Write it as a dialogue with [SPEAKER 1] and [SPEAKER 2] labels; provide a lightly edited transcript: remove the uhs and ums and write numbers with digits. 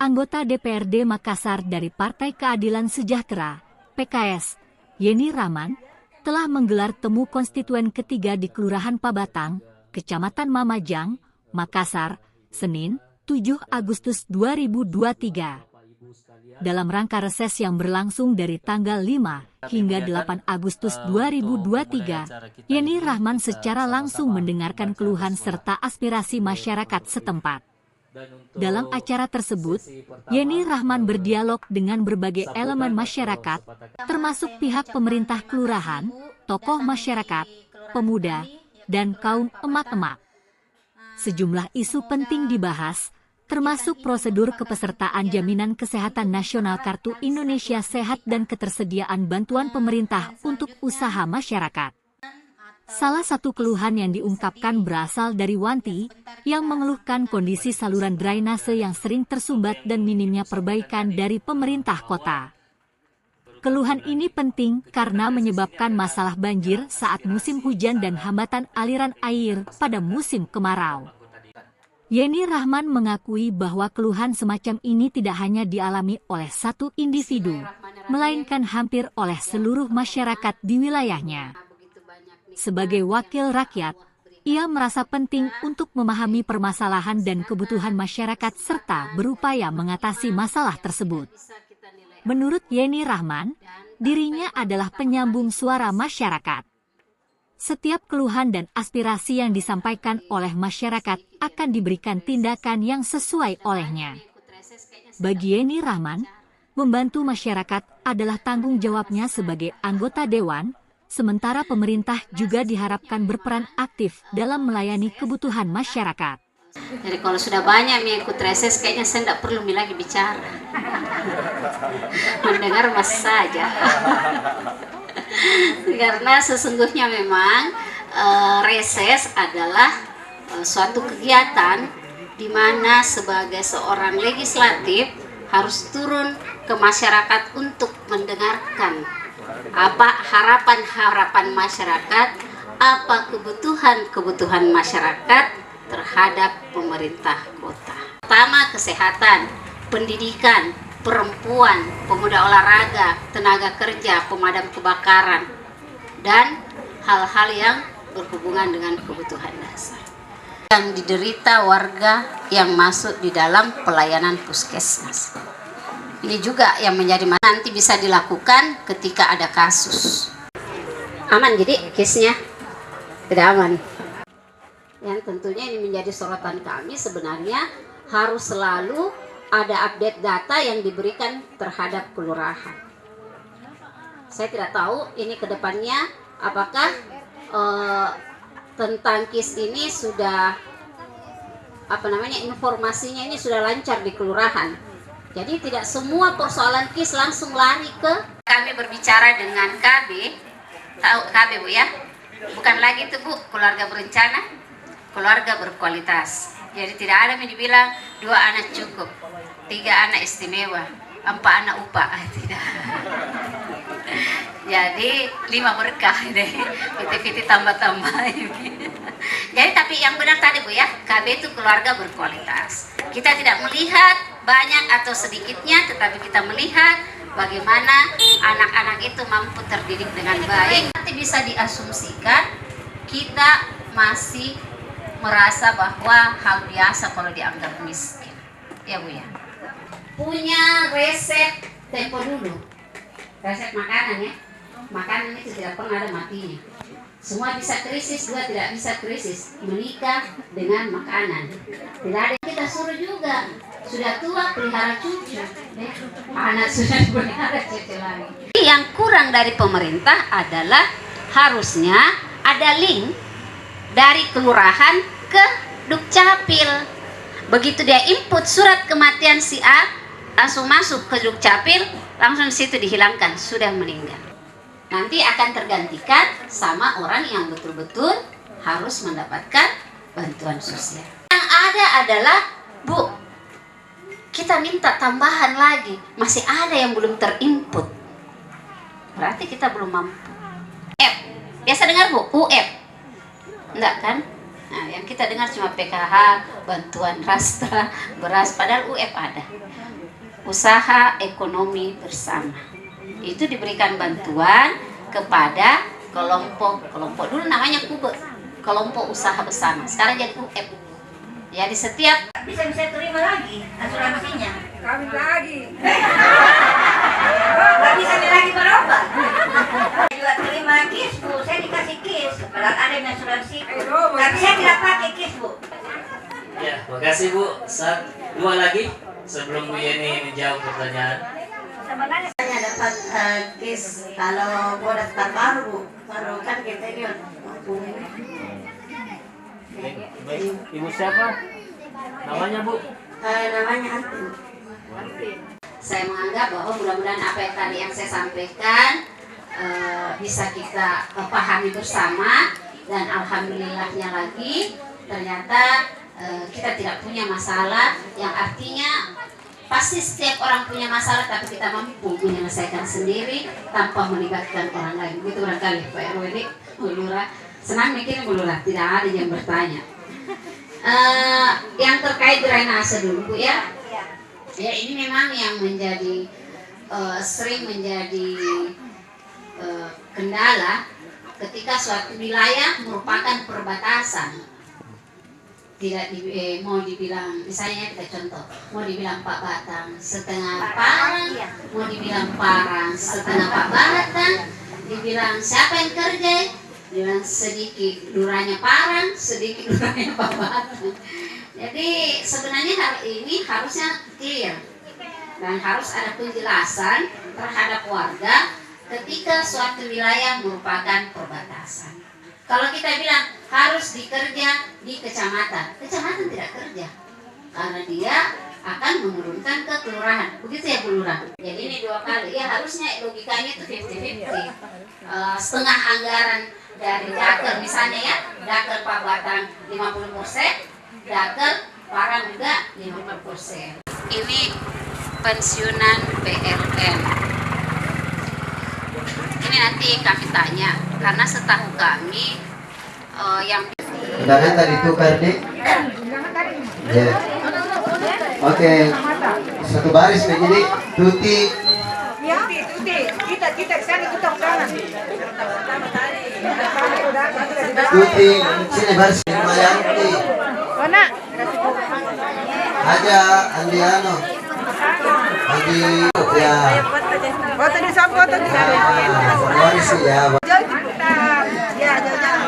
[SPEAKER 1] Anggota DPRD Makassar dari Partai Keadilan Sejahtera, PKS, Yeni Rahman, telah menggelar temu konstituen ketiga di Kelurahan Pabatang, Kecamatan Mamajang, Makassar, Senin, 7 Agustus 2023. Dalam rangka reses yang berlangsung dari tanggal 5 hingga 8 Agustus 2023, Yeni Rahman secara langsung mendengarkan keluhan serta aspirasi masyarakat setempat. Dalam acara tersebut, Yeni Rahman berdialog dengan berbagai elemen masyarakat, termasuk pihak pemerintah kelurahan, tokoh masyarakat, pemuda, dan kaum emak-emak. Sejumlah isu penting dibahas, termasuk prosedur kepesertaan Jaminan Kesehatan Nasional Kartu Indonesia Sehat dan ketersediaan bantuan pemerintah untuk usaha masyarakat. Salah satu keluhan yang diungkapkan berasal dari Wanti, yang mengeluhkan kondisi saluran drainase yang sering tersumbat dan minimnya perbaikan dari pemerintah kota. Keluhan ini penting karena menyebabkan masalah banjir saat musim hujan dan hambatan aliran air pada musim kemarau. Yeni Rahman mengakui bahwa keluhan semacam ini tidak hanya dialami oleh satu individu, melainkan hampir oleh seluruh masyarakat di wilayahnya. Sebagai wakil rakyat, ia merasa penting untuk memahami permasalahan dan kebutuhan masyarakat serta berupaya mengatasi masalah tersebut. Menurut Yeni Rahman, dirinya adalah penyambung suara masyarakat. Setiap keluhan dan aspirasi yang disampaikan oleh masyarakat akan diberikan tindakan yang sesuai olehnya. Bagi Yeni Rahman, membantu masyarakat adalah tanggung jawabnya sebagai anggota dewan, sementara pemerintah juga diharapkan berperan aktif dalam melayani kebutuhan masyarakat.
[SPEAKER 2] Jadi kalau sudah banyak mengikut reses, kayaknya saya tidak perlu lagi bicara. Mendengar mas saja. Karena sesungguhnya memang reses adalah suatu kegiatan di mana sebagai seorang legislatif harus turun ke masyarakat untuk mendengarkan apa harapan-harapan masyarakat, apa kebutuhan-kebutuhan masyarakat terhadap pemerintah kota. Pertama, kesehatan, pendidikan, perempuan, pemuda olahraga, tenaga kerja, pemadam kebakaran, dan hal-hal yang berhubungan dengan kebutuhan dasar yang diderita warga yang masuk di dalam pelayanan puskesmas. Ini juga yang menjadi nanti bisa dilakukan ketika ada kasus. Aman jadi case-nya? Tidak aman. Yang tentunya ini menjadi sorotan kami, sebenarnya harus selalu ada update data yang diberikan terhadap kelurahan. Saya tidak tahu ini ke depannya apakah tentang KIS ini sudah informasinya ini sudah lancar di kelurahan. Jadi tidak semua persoalan KIS langsung lari ke kami berbicara dengan KB. Tahu KB Bu ya? Bukan lagi itu Bu, keluarga berencana, keluarga berkualitas. Jadi tidak ada yang dibilang 2 anak cukup, 3 anak istimewa, 4 anak upah, tidak. Jadi 5 berkah deh, piti-piti tambah-tambah. Jadi tapi yang benar tadi Bu ya, KB itu keluarga berkualitas. Kita tidak melihat banyak atau sedikitnya, tetapi kita melihat bagaimana anak-anak itu mampu terdidik dengan baik. Nanti bisa diasumsikan kita masih merasa bahwa hal biasa kalau dianggap miskin, ya Bu ya. Punya resep tempo dulu, resep makanan ya. Makanan itu tidak pernah ada matinya. Semua bisa krisis, juga tidak bisa krisis. Menikah dengan makanan. Tidak ada kita suruh juga. Sudah tua pelihara cucu. Anak sudah pelihara cucu lagi. Yang kurang dari pemerintah adalah harusnya ada link dari kelurahan ke Dukcapil. Begitu dia input surat kematian si A, langsung masuk ke Dukcapil, langsung di situ dihilangkan, sudah meninggal. Nanti akan tergantikan sama orang yang betul-betul harus mendapatkan bantuan sosial. Yang ada adalah, Bu, kita minta tambahan lagi, masih ada yang belum terinput. Berarti kita belum mampu. Biasa dengar Bu, UF? Enggak kan? Nah, yang kita dengar cuma PKH, bantuan rastra, beras, padahal UF ada. usaha ekonomi bersama. Itu diberikan bantuan kepada kelompok dulu namanya KUBE, kelompok usaha bersama. Sekarang jadi UF. Jadi setiap bisa terima lagi asuransinya.
[SPEAKER 3] Kami lagi.
[SPEAKER 2] Nggak bisa lagi berapa?
[SPEAKER 4] Saya juga terima kis, Bu. Saya dikasih kis. Kalau ada yang asuransi.
[SPEAKER 3] Ayo,
[SPEAKER 4] Tapi saya tidak pakai kis, Bu.
[SPEAKER 5] Ya, makasih Bu. Dua lagi sebelum Bu Yeni menjawab pertanyaan.
[SPEAKER 4] Sebenarnya saya dapat kis kalau mau daftar baru, Bu. Baru kan kita ini
[SPEAKER 5] Ibu siapa? Namanya Bu?
[SPEAKER 4] namanya Hantu.
[SPEAKER 2] Saya menganggap bahwa mudah-mudahan apa yang tadi yang saya sampaikan bisa kita pahami bersama, dan alhamdulillahnya lagi ternyata kita tidak punya masalah, yang artinya pasti setiap orang punya masalah tapi kita mampu menyelesaikan sendiri tanpa melibatkan orang lain. Begitu barangkali Pak RWD, Bu Lurah. Senang mikir Bu Lurah, tidak ada yang bertanya. Yang terkait drainase dulu Bu ya. Ya ini memang yang menjadi sering menjadi kendala ketika suatu wilayah merupakan perbatasan. Tidak mau dibilang, misalnya kita contoh, mau dibilang Pak Batang setengah Parang, mau dibilang Parang setengah Pak Batang, dibilang siapa yang kerja, dibilang sedikit lurahnya Parang, sedikit lurahnya Pak Batang. Jadi sebenarnya hari ini harusnya clear dan harus ada penjelasan terhadap warga ketika suatu wilayah merupakan perbatasan. Kalau kita bilang harus dikerja di kecamatan, kecamatan tidak kerja karena dia akan menurunkan ke kelurahan. Begitu ya Bu Lurah? Jadi ini dua kali, ya harusnya logikanya itu 50-50. Setengah anggaran dari Daker misalnya ya, Daker Pak Batang 50%, Daker Parang juga 50%. Ini pensiunan PLN. Ini nanti kami tanya, karena setahu kami yang
[SPEAKER 6] undangan tadi tukar dik. Ya. Oke. Satu baris begini. Tuti.
[SPEAKER 3] Ya, Tuti. Kita kesana kita undangan.
[SPEAKER 6] Tuti. Sini baris Mayanti.
[SPEAKER 3] Mana?
[SPEAKER 6] Aja Andiano. Andi ya.
[SPEAKER 3] Foto di sana, foto di sana.
[SPEAKER 6] Baris ya.
[SPEAKER 3] Jauh cepetan. Ya, jauh-jauh.